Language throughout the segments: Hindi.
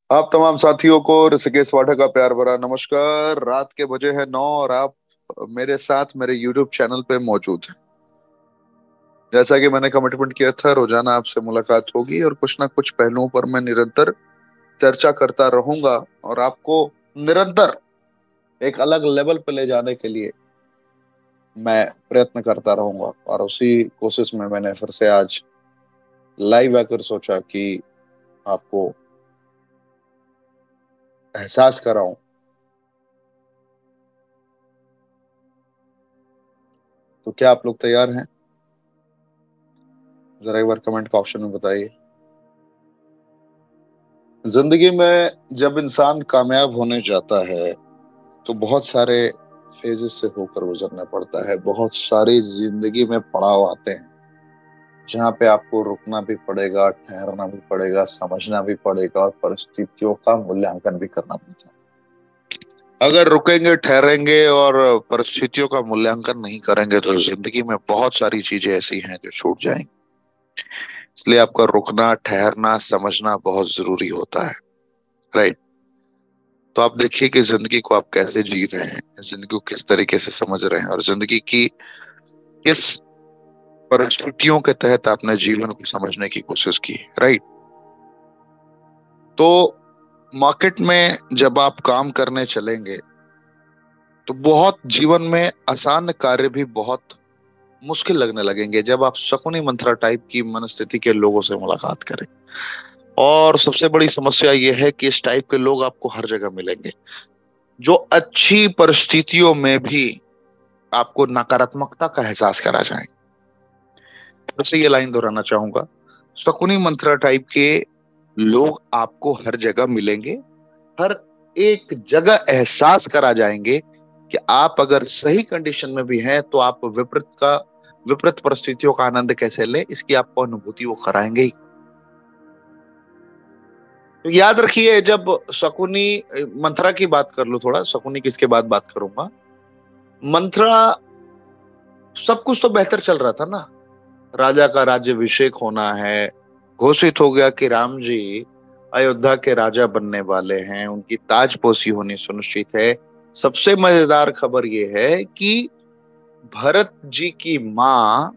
आप तमाम साथियों को ऋषिकेश वाठक का प्यार भरा नमस्कार। रात के बजे हैं 9 और आप मेरे साथ मेरे YouTube चैनल पे मौजूद हैं। जैसा कि मैंने कमिटमेंट किया था, रोजाना आपसे मुलाकात होगी और कुछ ना कुछ पहलुओं पर मैं निरंतर चर्चा करता रहूंगा और आपको निरंतर एक अलग लेवल पे ले जाने के लिए मैं प्रयत्न करता रहूंगा। और उसी कोशिश में मैंने फिर से आज लाइव आकर सोचा कि आपको एहसास कराऊं। तो क्या आप लोग तैयार हैं? जरा एक बार कमेंट का ऑप्शन में बताइए। जिंदगी में जब इंसान कामयाब होने जाता है तो बहुत सारे फेजेस से होकर गुजरना पड़ता है। बहुत सारी जिंदगी में पड़ाव आते हैं जहाँ पे आपको रुकना भी पड़ेगा, ठहरना भी पड़ेगा, समझना भी पड़ेगा और परिस्थितियों का मूल्यांकन भी करना पड़ता है। अगर रुकेंगे, ठहरेंगे और परिस्थितियों का मूल्यांकन नहीं करेंगे तो जिंदगी में बहुत सारी चीजें ऐसी हैं जो छूट जाएंगी। इसलिए आपका रुकना, ठहरना, समझना बहुत जरूरी होता है। राइट। तो आप देखिए कि जिंदगी को आप कैसे जी रहे हैं, जिंदगी को किस तरीके से समझ रहे हैं और जिंदगी की किस परिस्थितियों के तहत आपने जीवन को समझने की कोशिश की। राइट। तो मार्केट में जब आप काम करने चलेंगे तो बहुत जीवन में आसान कार्य भी बहुत मुश्किल लगने लगेंगे जब आप शकुनी मंत्रा टाइप की मनस्थिति के लोगों से मुलाकात करें। और सबसे बड़ी समस्या यह है कि इस टाइप के लोग आपको हर जगह मिलेंगे जो अच्छी परिस्थितियों में भी आपको नकारात्मकता का एहसास करा जाए। फिर से ये लाइन दोहराना चाहूंगा, शकुनी मंत्रा टाइप के लोग आपको हर जगह मिलेंगे, हर एक जगह एहसास करा जाएंगे कि आप अगर सही कंडीशन में भी हैं तो आप विपरीत परिस्थितियों का आनंद कैसे ले, इसकी आपको अनुभूति वो कराएंगे ही। तो याद रखिए, जब शकुनी मंत्रा की बात कर लो, थोड़ा शकुनी किसके बाद बात करूंगा। मंत्रा सब कुछ तो बेहतर चल रहा था ना। राजा का राज्यभिषेक होना है, घोषित हो गया कि राम जी अयोध्या के राजा बनने वाले हैं, उनकी ताजपोशी होनी सुनिश्चित है। सबसे मजेदार खबर यह है कि भरत जी की मां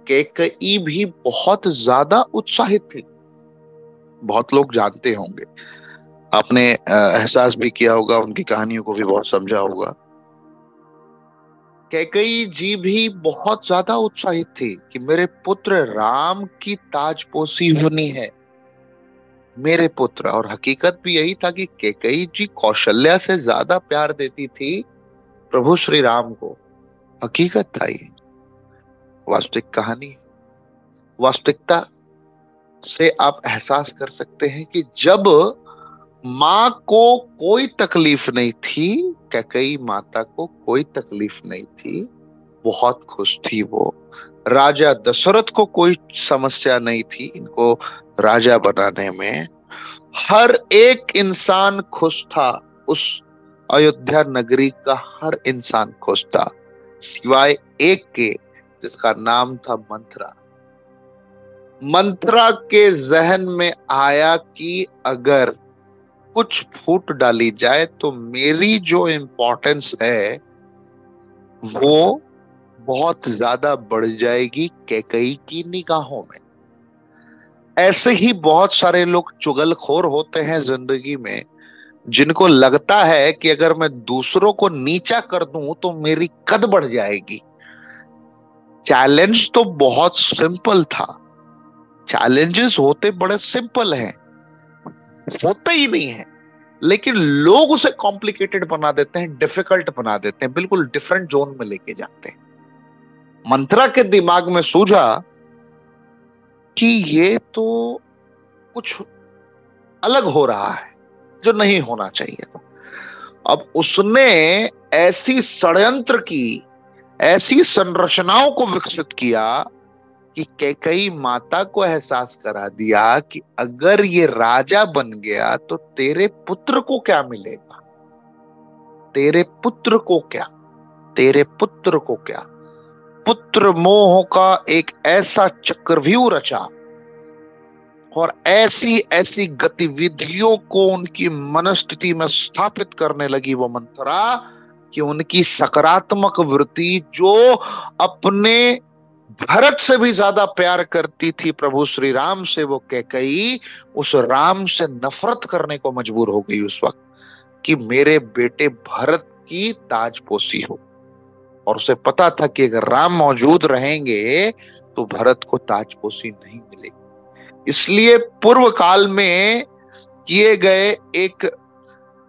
कैकेयी भी बहुत ज्यादा उत्साहित थी। बहुत लोग जानते होंगे, आपने एहसास भी किया होगा, उनकी कहानियों को भी बहुत समझा होगा। कैकेयी जी भी बहुत ज्यादा उत्साहित थी कि मेरे पुत्र राम की ताजपोशी होनी है, मेरे पुत्र। और हकीकत भी यही था कि कैकेयी जी कौशल्या से ज्यादा प्यार देती थी प्रभु श्री राम को। हकीकत था ये, वास्तविक कहानी। वास्तविकता से आप एहसास कर सकते हैं कि जब मां को कोई तकलीफ नहीं थी, कैकेयी माता को कोई तकलीफ नहीं थी, बहुत खुश थी वो। राजा दशरथ को कोई समस्या नहीं थी इनको राजा बनाने में। हर एक इंसान खुश था, उस अयोध्या नगरी का हर इंसान खुश था, सिवाय एक के, जिसका नाम था मंथरा। मंथरा के जहन में आया कि अगर कुछ फूट डाली जाए तो मेरी जो इंपॉर्टेंस है वो बहुत ज्यादा बढ़ जाएगी कैकेयी की निगाहों में। ऐसे ही बहुत सारे लोग चुगलखोर होते हैं जिंदगी में, जिनको लगता है कि अगर मैं दूसरों को नीचा कर दूं तो मेरी कद बढ़ जाएगी। चैलेंज तो बहुत सिंपल था, चैलेंजेस होते बड़े सिंपल हैं, होते ही नहीं है, लेकिन लोग उसे कॉम्प्लिकेटेड बना देते हैं, डिफिकल्ट बना देते हैं, बिल्कुल डिफरेंट जोन में लेके जाते हैं। मंत्रा के दिमाग में सूझा कि ये तो कुछ अलग हो रहा है जो नहीं होना चाहिए था। अब उसने ऐसी षड्यंत्र की, ऐसी संरचनाओं को विकसित किया कि कैकेयी माता को एहसास करा दिया कि अगर ये राजा बन गया तो तेरे पुत्र को क्या मिलेगा, तेरे पुत्र को क्या, तेरे पुत्र को क्या। पुत्र मोह का एक ऐसा चक्रव्यूह रचा, और ऐसी ऐसी गतिविधियों को उनकी मनस्थिति में स्थापित करने लगी वो मंथरा कि उनकी सकारात्मक वृत्ति, जो अपने भरत से भी ज्यादा प्यार करती थी प्रभु श्री राम से, वो कैकेयी उस राम से नफरत करने को मजबूर हो गई उस वक्त कि मेरे बेटे भरत की ताजपोशी हो। और उसे पता था कि अगर राम मौजूद रहेंगे तो भरत को ताजपोशी नहीं मिलेगी। इसलिए पूर्व काल में किए गए एक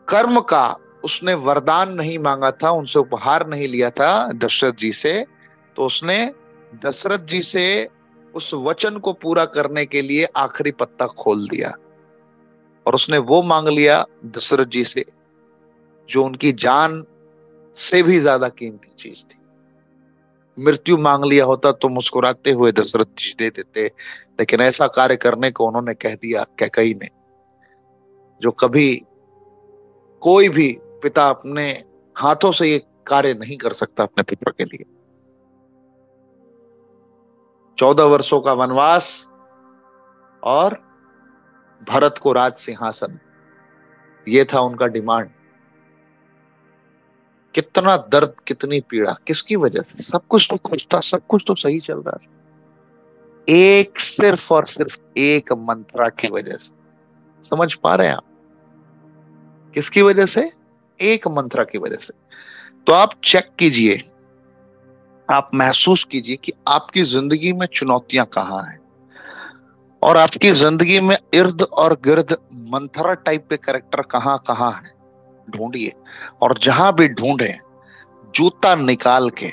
कर्म का उसने वरदान नहीं मांगा था, उनसे उपहार नहीं लिया था दशरथ जी से, तो उसने दशरथ जी से उस वचन को पूरा करने के लिए आखिरी पत्ता खोल दिया और उसने वो मांग लिया दशरथ जी से जो उनकी जान से भी ज्यादा कीमती चीज थी। मृत्यु मांग लिया होता तो मुस्कुराते हुए दशरथ जी दे देते, लेकिन ऐसा कार्य करने को उन्होंने कह दिया कैकेयी ने, जो कभी कोई भी पिता अपने हाथों से ये कार्य नहीं कर सकता अपने पुत्र के लिए। 14 वर्षों का वनवास और भरत को राज सिंहासन, ये था उनका डिमांड। कितना दर्द, कितनी पीड़ा, किसकी वजह से? सब कुछ तो खुश था, सब कुछ तो सही चल रहा था, एक सिर्फ और सिर्फ एक मंत्रा की वजह से। समझ पा रहे हैं आप? किसकी वजह से? एक मंत्रा की वजह से। तो आप चेक कीजिए, आप महसूस कीजिए कि आपकी जिंदगी में चुनौतियां कहां हैं और आपकी जिंदगी में इर्द और गिर्द मंथरा टाइप के कैरेक्टर कहां कहां है। ढूंढिए, और जहां भी ढूंढे जूता निकाल के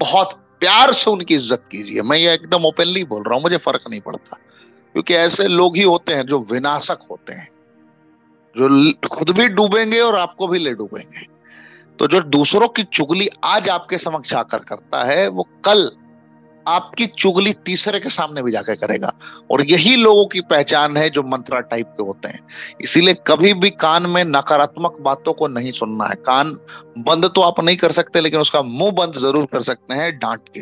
बहुत प्यार से उनकी इज्जत कीजिए। मैं ये एकदम ओपनली बोल रहा हूं, मुझे फर्क नहीं पड़ता, क्योंकि ऐसे लोग ही होते हैं जो विनाशक होते हैं, जो खुद भी डूबेंगे और आपको भी ले डूबेंगे। तो जो दूसरों की चुगली आज आपके समक्ष आकर करता है, वो कल आपकी चुगली तीसरे के सामने भी जाकर करेगा। और यही लोगों की पहचान है जो मंत्रा टाइप के होते हैं। इसीलिए कभी भी कान में नकारात्मक बातों को नहीं सुनना है। कान बंद तो आप नहीं कर सकते, लेकिन उसका मुंह बंद जरूर कर सकते हैं डांट के।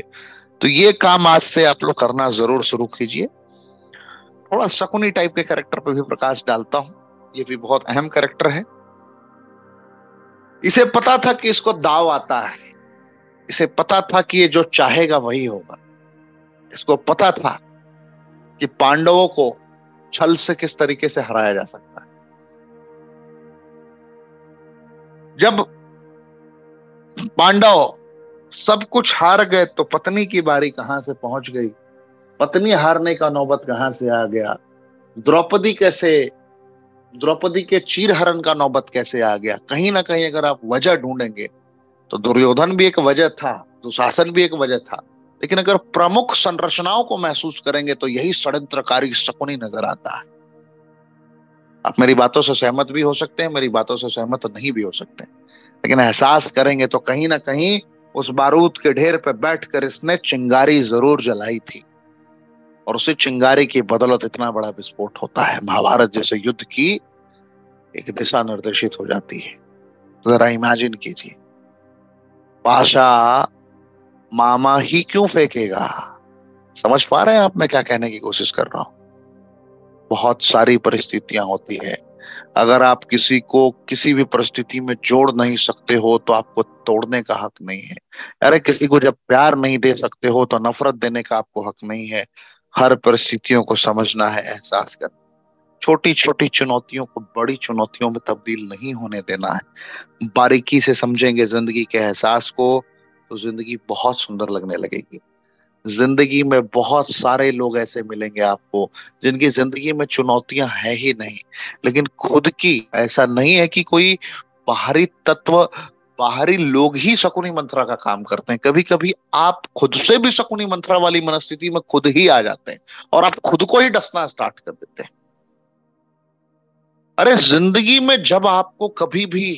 तो ये काम आज से आप लोग करना जरूर शुरू कीजिए। थोड़ा शकुनी टाइप के कैरेक्टर पे भी प्रकाश डालता हूं, ये भी बहुत अहम कैरेक्टर है। इसे पता था कि इसको दाव आता है, इसे पता था कि ये जो चाहेगा वही होगा। इसको पता था कि पांडवों को छल से किस तरीके से हराया जा सकता है। जब पांडव सब कुछ हार गए तो पत्नी की बारी कहां से पहुंच गई, पत्नी हारने का नौबत कहां से आ गया, द्रौपदी के चीरहरण का नौबत कैसे आ गया। कहीं ना कहीं अगर आप वजह ढूंढेंगे तो दुर्योधन भी एक वजह था, दुशासन भी एक वजह था, लेकिन अगर प्रमुख संरचनाओं को महसूस करेंगे तो यही षड्यंत्रकारी शकुनी नजर आता है। आप मेरी बातों से सहमत भी हो सकते हैं, मेरी बातों से सहमत नहीं भी हो सकते हैं, लेकिन एहसास करेंगे तो कहीं ना कहीं उस बारूद के ढेर पे बैठकर इसने चिंगारी जरूर जलाई थी, और उसी चिंगारी की बदौलत इतना बड़ा विस्फोट होता है, महाभारत जैसे युद्ध की एक दिशा निर्देशित हो जाती है। जरा इमेजिन कीजिए, पाशा मामा ही क्यों फेंकेगा। समझ पा रहे हैं आप मैं क्या कहने की कोशिश कर रहा हूं? बहुत सारी परिस्थितियां होती है, अगर आप किसी को किसी भी परिस्थिति में जोड़ नहीं सकते हो तो आपको तोड़ने का हक नहीं है। अरे किसी को जब प्यार नहीं दे सकते हो तो नफरत देने का आपको हक नहीं है। हर परिस्थितियों को समझना है, एहसास करना, छोटी छोटी चुनौतियों को बड़ी चुनौतियों में तब्दील नहीं होने देना है। बारीकी से समझेंगे जिंदगी के एहसास को तो जिंदगी बहुत सुंदर लगने लगेगी। जिंदगी में बहुत सारे लोग ऐसे मिलेंगे आपको जिनकी जिंदगी में चुनौतियां है ही नहीं, लेकिन खुद की, ऐसा नहीं है कि कोई बाहरी तत्व, बाहरी लोग ही शकुनी मंत्रा का काम करते हैं। कभी कभी आप खुद से भी शकुनी मंत्रा वाली मनस्थिति में खुद ही आ जाते हैं और आप खुद को ही डसना स्टार्ट कर देते हैं। अरे जिंदगी में जब आपको कभी भी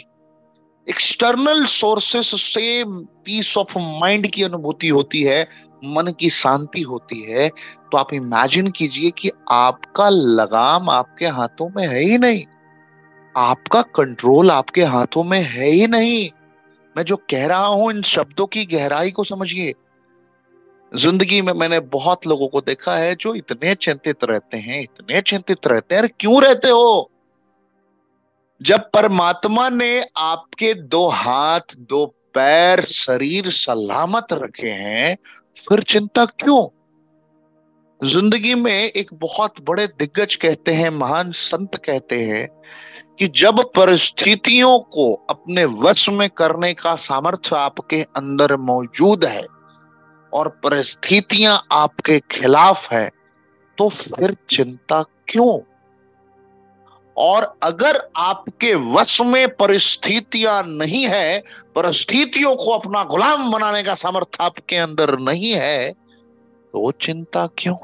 एक्सटर्नल सोर्सेस से पीस ऑफ माइंड की अनुभूति होती है, मन की शांति होती है, तो आप इमेजिन कीजिए कि आपका लगाम आपके हाथों में है ही नहीं, आपका कंट्रोल आपके हाथों में है ही नहीं। मैं जो कह रहा हूं इन शब्दों की गहराई को समझिए। जिंदगी में मैंने बहुत लोगों को देखा है जो इतने चिंतित रहते हैं, इतने चिंतित रहते हैं। अरे क्यों रहते हो? जब परमात्मा ने आपके दो हाथ, दो पैर, शरीर सलामत रखे हैं, फिर चिंता क्यों? जिंदगी में एक बहुत बड़े दिग्गज कहते हैं, महान संत कहते हैं कि जब परिस्थितियों को अपने वश में करने का सामर्थ्य आपके अंदर मौजूद है और परिस्थितियां आपके खिलाफ है, तो फिर चिंता क्यों? और अगर आपके वश में परिस्थितियां नहीं है, परिस्थितियों को अपना गुलाम बनाने का सामर्थ्य आपके अंदर नहीं है, तो चिंता क्यों?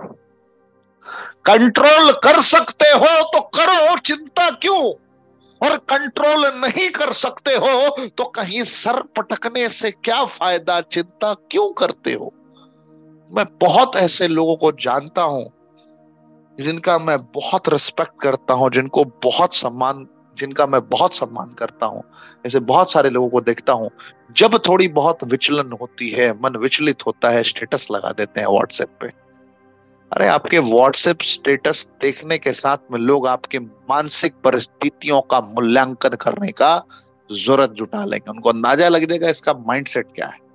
कंट्रोल कर सकते हो तो करो, चिंता क्यों? और कंट्रोल नहीं कर सकते हो तो कहीं सर पटकने से क्या फायदा, चिंता क्यों करते हो? मैं बहुत ऐसे लोगों को जानता हूं जिनका मैं बहुत रिस्पेक्ट करता हूं, जिनका मैं बहुत सम्मान करता हूं। ऐसे बहुत सारे लोगों को देखता हूं, जब थोड़ी बहुत विचलन होती है, मन विचलित होता है, स्टेटस लगा देते हैं व्हाट्सएप पे। अरे आपके व्हाट्सएप स्टेटस देखने के साथ में लोग आपके मानसिक परिस्थितियों का मूल्यांकन करने का जरूरत जुटा लेंगे। उनको अंदाजा लग जाएगा इसका माइंडसेट क्या है।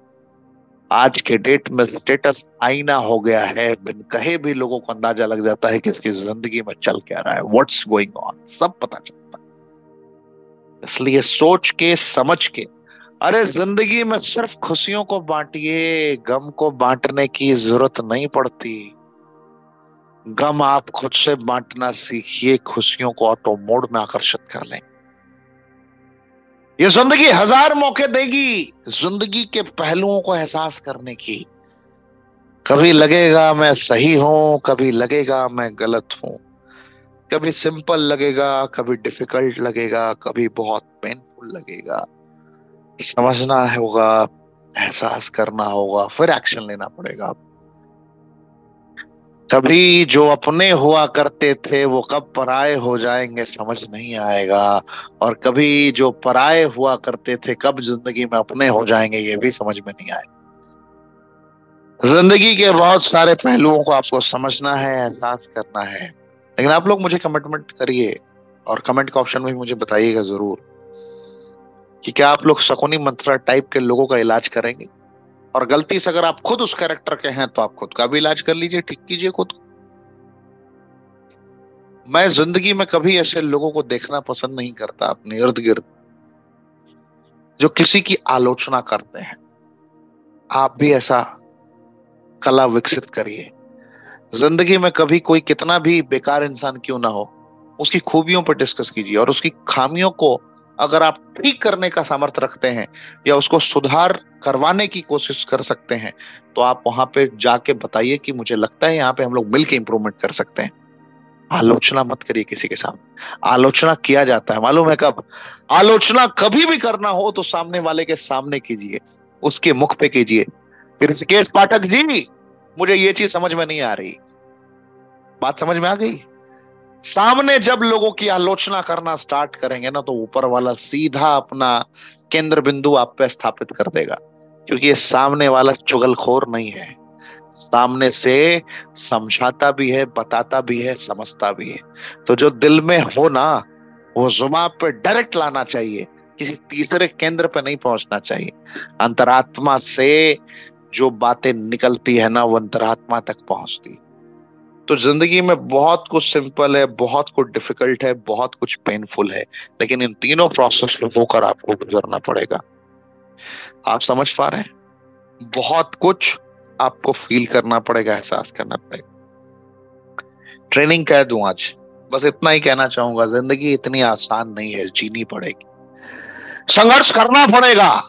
आज के डेट में स्टेटस आईना हो गया है, बिन कहे भी लोगों को अंदाजा लग जाता है कि इसकी जिंदगी में चल क्या रहा है, व्हाट्स गोइंग ऑन, सब पता चलता है। इसलिए सोच के समझ के, अरे जिंदगी में सिर्फ खुशियों को बांटिए, गम को बांटने की जरूरत नहीं पड़ती। गम आप खुद से बांटना सीखिए, खुशियों को ऑटो मोड में आकर्षित कर लें। ये जिंदगी हजार मौके देगी जिंदगी के पहलुओं को एहसास करने की। कभी लगेगा मैं सही हूं, कभी लगेगा मैं गलत हूं, कभी सिंपल लगेगा, कभी डिफिकल्ट लगेगा, कभी बहुत पेनफुल लगेगा। समझना होगा, एहसास करना होगा, फिर एक्शन लेना पड़ेगा। कभी जो अपने हुआ करते थे वो कब पराये हो जाएंगे समझ नहीं आएगा, और कभी जो पराये हुआ करते थे कब जिंदगी में अपने हो जाएंगे ये भी समझ में नहीं आएगा। जिंदगी के बहुत सारे पहलुओं को आपको समझना है, एहसास करना है। लेकिन आप लोग मुझे कमिटमेंट करिए और कमेंट के ऑप्शन में भी मुझे बताइएगा जरूर कि क्या आप लोग शकुनी मंत्रा टाइप के लोगों का इलाज करेंगे। और गलती से अगर आप खुद उस कैरेक्टर के हैं तो आप खुद का भी इलाज कर लीजिए, ठीक कीजिए खुद को। मैं जिंदगी में कभी ऐसे लोगों को देखना पसंद नहीं करता अपने इर्द गिर्द जो किसी की आलोचना करते हैं। आप भी ऐसा कला विकसित करिए। जिंदगी में कभी कोई कितना भी बेकार इंसान क्यों ना हो, उसकी खूबियों पर डिस्कस कीजिए, और उसकी खामियों को अगर आप ठीक करने का सामर्थ्य रखते हैं या उसको सुधार करवाने की कोशिश कर सकते हैं, तो आप वहां पे जाके बताइए कि मुझे लगता है यहाँ पे हम लोग मिलकर इंप्रूवमेंट कर सकते हैं। आलोचना मत करिए किसी के सामने। आलोचना किया जाता है मालूम है कब? आलोचना कभी भी करना हो तो सामने वाले के सामने कीजिए, उसके मुख पे कीजिए। ऋषिकेश पाठक जी, मुझे ये चीज समझ में नहीं आ रही, बात समझ में आ गई? सामने जब लोगों की आलोचना करना स्टार्ट करेंगे ना, तो ऊपर वाला सीधा अपना केंद्र बिंदु आप पे स्थापित कर देगा, क्योंकि ये सामने वाला चुगलखोर नहीं है। सामने से समझाता भी है, बताता भी है, समझता भी है। तो जो दिल में हो ना, वो जुबान पे डायरेक्ट लाना चाहिए, किसी तीसरे केंद्र पे नहीं पहुंचना चाहिए। अंतरात्मा से जो बातें निकलती है ना, वो अंतरात्मा तक पहुंचती। तो जिंदगी में बहुत कुछ सिंपल है, बहुत कुछ डिफिकल्ट है, बहुत कुछ पेनफुल है, लेकिन इन तीनों प्रोसेस में होकर आपको गुजरना पड़ेगा। आप समझ पा रहे हैं? बहुत कुछ आपको फील करना पड़ेगा, एहसास करना पड़ेगा। ट्रेनिंग कह दूं आज, बस इतना ही कहना चाहूंगा, जिंदगी इतनी आसान नहीं है, जीनी पड़ेगी, संघर्ष करना पड़ेगा,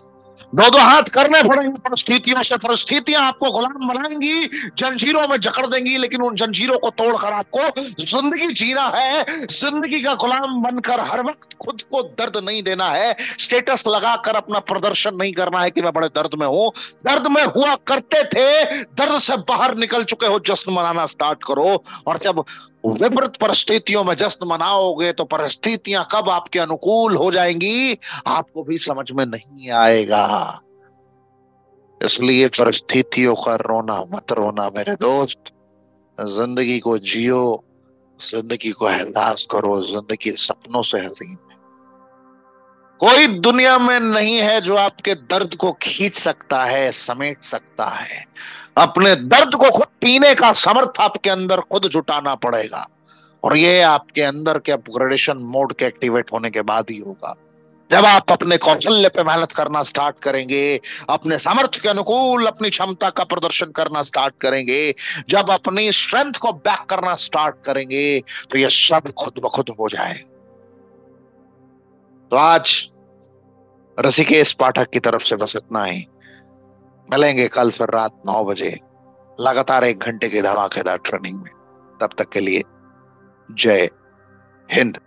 दो दो हाथ करने पड़ेंगे परिस्थितियों से। परिस्थितियां आपको गुलाम बनाएंगी, जंजीरों में जकड़ देंगी, लेकिन उन जंजीरों को तोड़कर आपको जिंदगी जीना है। जिंदगी का गुलाम बनकर हर वक्त खुद को दर्द नहीं देना है, स्टेटस लगाकर अपना प्रदर्शन नहीं करना है कि मैं बड़े दर्द में हूं। दर्द में हुआ करते थे, दर्द से बाहर निकल चुके हो, जश्न मनाना स्टार्ट करो। और जब विपरीत परिस्थितियों में जश्न मनाओगे तो परिस्थितियां कब आपके अनुकूल हो जाएंगी आपको भी समझ में नहीं आएगा। इसलिए परिस्थितियों का रोना मत रोना मेरे दोस्त। जिंदगी को जियो, जिंदगी को एहसास करो, जिंदगी सपनों से हसीन। कोई दुनिया में नहीं है जो आपके दर्द को खींच सकता है, समेट सकता है। अपने दर्द को खुद पीने का समर्थ आपके अंदर खुद जुटाना पड़ेगा, और ये आपके अंदर के अपग्रेडेशन मोड के एक्टिवेट होने के बाद ही होगा। जब आप अपने कौशल्य पे मेहनत करना स्टार्ट करेंगे, अपने सामर्थ्य के अनुकूल अपनी क्षमता का प्रदर्शन करना स्टार्ट करेंगे, जब अपनी स्ट्रेंथ को बैक करना स्टार्ट करेंगे, तो ये सब खुद ब खुद हो जाए। तो आज ऋषिकेश पाठक की तरफ से बस इतना ही। मिलेंगे कल फिर रात 9 बजे लगातार 1 घंटे की धमाकेदार ट्रेनिंग में। तब तक के लिए जय हिंद।